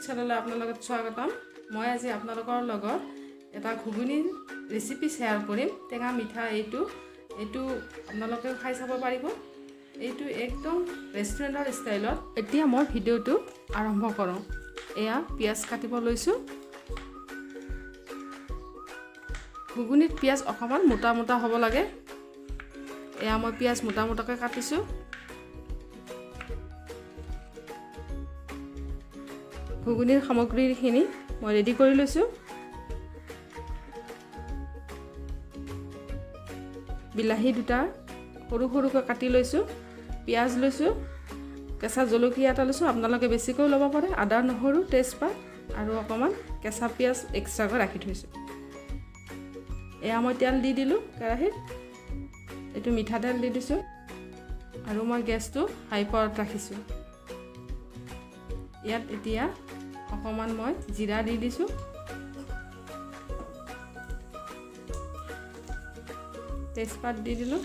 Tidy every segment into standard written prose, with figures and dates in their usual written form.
চেনেললৈ আপোনালোকক স্বাগতম। মই আজি আপোনালোকৰ লগত এটা ঘুগুনিৰ ৰেচিপি শ্বেয়াৰ কৰিম। টেঙা মিঠা এইটো আপোনালোকেও খাই চাব পাৰিব। এইটো একদম ৰেষ্টুৰেণ্টৰ ষ্টাইলত। এতিয়া মই ভিডিঅ'টো আৰম্ভ কৰোঁ। এয়া পিঁয়াজ কাটিব লৈছোঁ। ঘুগুনিত পিঁয়াজ অকণমান মোটা মোটা হ'ব লাগে। এয়া মই পিঁয়াজ মোটা মোটাকৈ কাটিছোঁ। ঘুগুনিৰ সামগ্ৰীখিনি মই ৰেডি কৰি লৈছোঁ। বিলাহী দুটা সৰু সৰুকৈ কাটি লৈছোঁ। পিঁয়াজ লৈছোঁ। কেঁচা জলকীয়া এটা লৈছোঁ, আপোনালোকে বেছিকৈ ল'ব পাৰে। আদা নহৰু তেজপাত আৰু অকণমান কেঁচা পিঁয়াজ এক্সট্ৰাকৈ ৰাখি থৈছোঁ। এয়া মই তেল দি দিলোঁ কেৰাহীত। এইটো মিঠাতেল দি দিছোঁ আৰু মই গেছটো হাই পাৱাৰত ৰাখিছোঁ। ইয়াত এতিয়া অকণমান মই জিৰা দি দিছোঁ। তেজপাত দি দিলোঁ।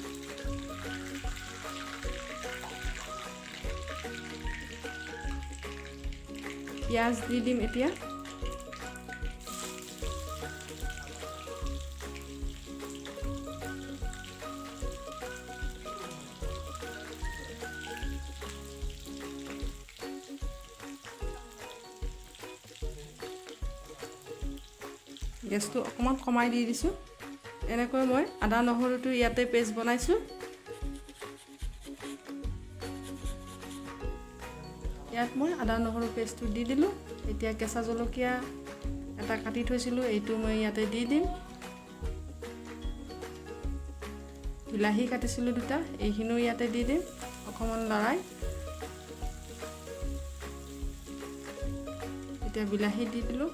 পিঁয়াজ দি দিম এতিয়া। গেছটো অকণমান কমাই দি দিছোঁ। এনেকৈ মই আদা নহৰুটো ইয়াতে পেষ্ট বনাইছোঁ। ইয়াত মই আদা নহৰু পেষ্টটো দি দিলোঁ। এতিয়া কেঁচা জলকীয়া এটা কাটি থৈছিলোঁ, এইটো মই ইয়াতে দি দিম। বিলাহী কাটিছিলোঁ দুটা, এইখিনিও ইয়াতে দি দিম। অকণমান লৰাই এতিয়া বিলাহী দি দিলোঁ।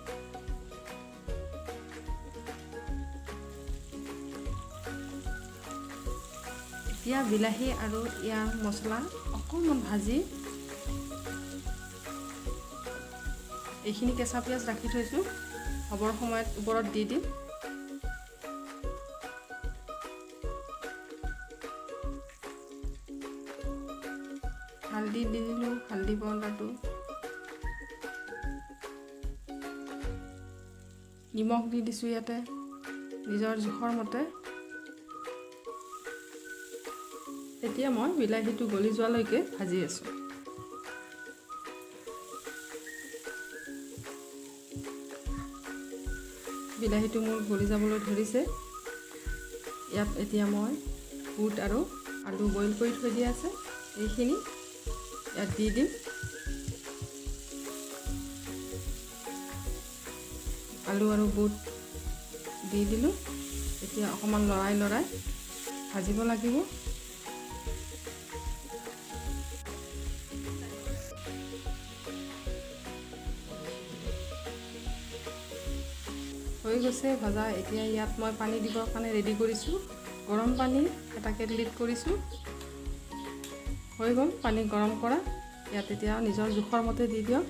এতিয়া বিলাহী আৰু ইয়াৰ মছলা অকণমান ভাজি এইখিনি কেঁচা পিঁয়াজ ৰাখি থৈছোঁ, হ'বৰ সময়ত ওপৰত দি দিম। হালধি দি দিলোঁ, হালধি পাউডাৰটো। নিমখ দি দিছোঁ ইয়াতে নিজৰ জোখৰ মতে। এতিয়া মই বিলাহীটো গলি যোৱালৈকে ভাজি আছোঁ। বিলাহীটো মোৰ গলি যাবলৈ ধৰিছে। ইয়াত এতিয়া মই বুট আৰু আলু বইল কৰি থৈ দিয়া আছে, এইখিনি ইয়াত দি দিম। আলু আৰু বুট দি দিলোঁ। এতিয়া অকণমান লৰাই ভাজিব লাগিব। হৈ গৈছে ভজা। এতিয়া ইয়াত মই পানী দিবৰ কাৰণে ৰেডি কৰিছোঁ। গৰম পানী এটা কেটলিত কৰিছোঁ। হৈ গ'ল পানী গৰম কৰা। ইয়াত এতিয়া নিজৰ জোখৰ মতে দি দিয়ক।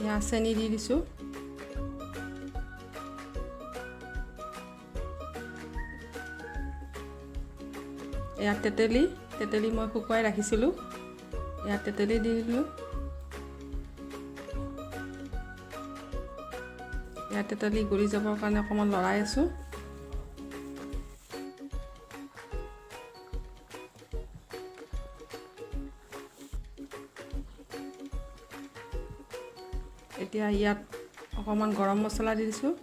এয়া চেনি দি দিছোঁ। ইয়াত তেতেলী মই শুকুৱাই ৰাখিছিলোঁ, ইয়াত তেতেলী দি দিলোঁ। ইয়াত তেতেলী গলি যাবৰ কাৰণে অকণমান লৰাই আছোঁ। এতিয়া ইয়াত অকণমান গৰম মছলা দি দিছোঁ।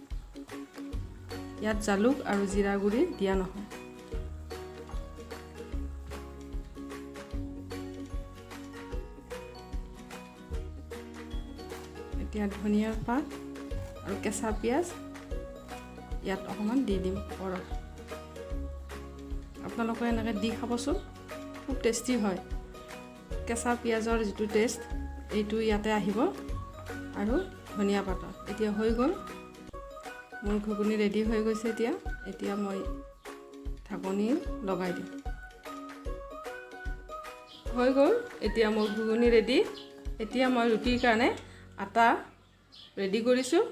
ইয়াত জালুক আৰু জিৰা গুড়ি দিয়া নহয়। এতিয়া ধনিয়াৰ পাত আৰু কেঁচা পিঁয়াজ ইয়াত অকণমান দি দিম ওপৰত। আপোনালোকে এনেকৈ দি খাবচোন, খুব টেষ্টি হয়। কেঁচা পিঁয়াজৰ যিটো টেষ্ট এইটো ইয়াতে আহিব আৰু ধনিয়া পাতৰ। এতিয়া হৈ গ'ল মোৰ ঘুগুনি ৰেডি হৈ গৈছে। এতিয়া মই ঢাকনি লগাই দিম। হৈ গ'ল এতিয়া মোৰ ঘুগুনি ৰেডি। এতিয়া মই ৰুটিৰ কাৰণে আটা ৰেডি কৰিছোঁ।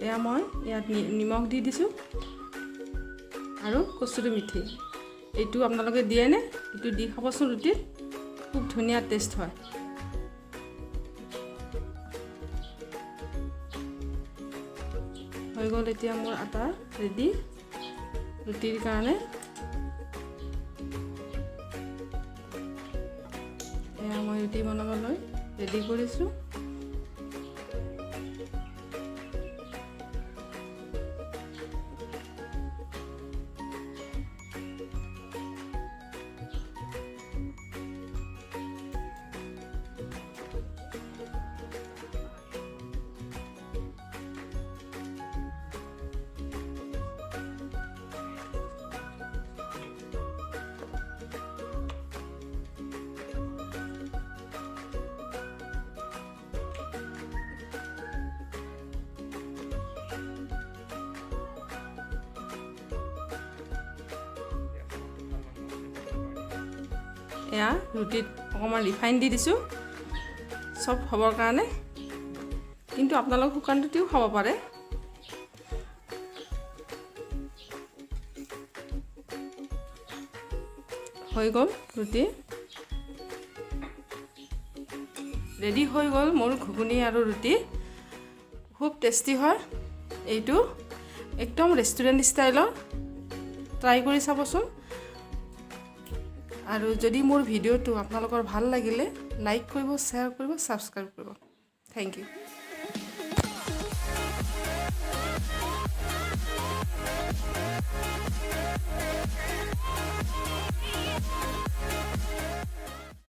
এয়া মই ইয়াত নিমখ দি দিছোঁ আৰু কচুৰি মেথি। এইটো আপোনালোকে দিয়েনে? এইটো দি খাবচোন ৰুটিত, খুব ধুনীয়া টেষ্ট হয়। হৈ গ'ল এতিয়া মোৰ আটা ৰেডি ৰুটিৰ কাৰণে। এয়া মই ৰুটি বনাবলৈ ৰেডি কৰিছোঁ। এয়া ৰুটিত অকণমান ৰিফাইন দি দিছোঁ চব হ'বৰ কাৰণে, কিন্তু আপোনালোক শুকান ৰুটিও খাব পাৰে। হৈ গ'ল ৰুটি ৰেডি হৈ গ'ল মোৰ ঘুগুনি আৰু ৰুটি। খুব টেষ্টি হয় এইটো, একদম ৰেষ্টুৰেণ্ট ষ্টাইলৰ। ট্ৰাই কৰি চাবচোন। আৰু যদি মোৰ ভিডিঅ'টো আপোনালোকৰ ভাল লাগিলে লাইক কৰিব, শ্বেয়াৰ কৰিব, ছাবস্ক্ৰাইব কৰিব। Thank U.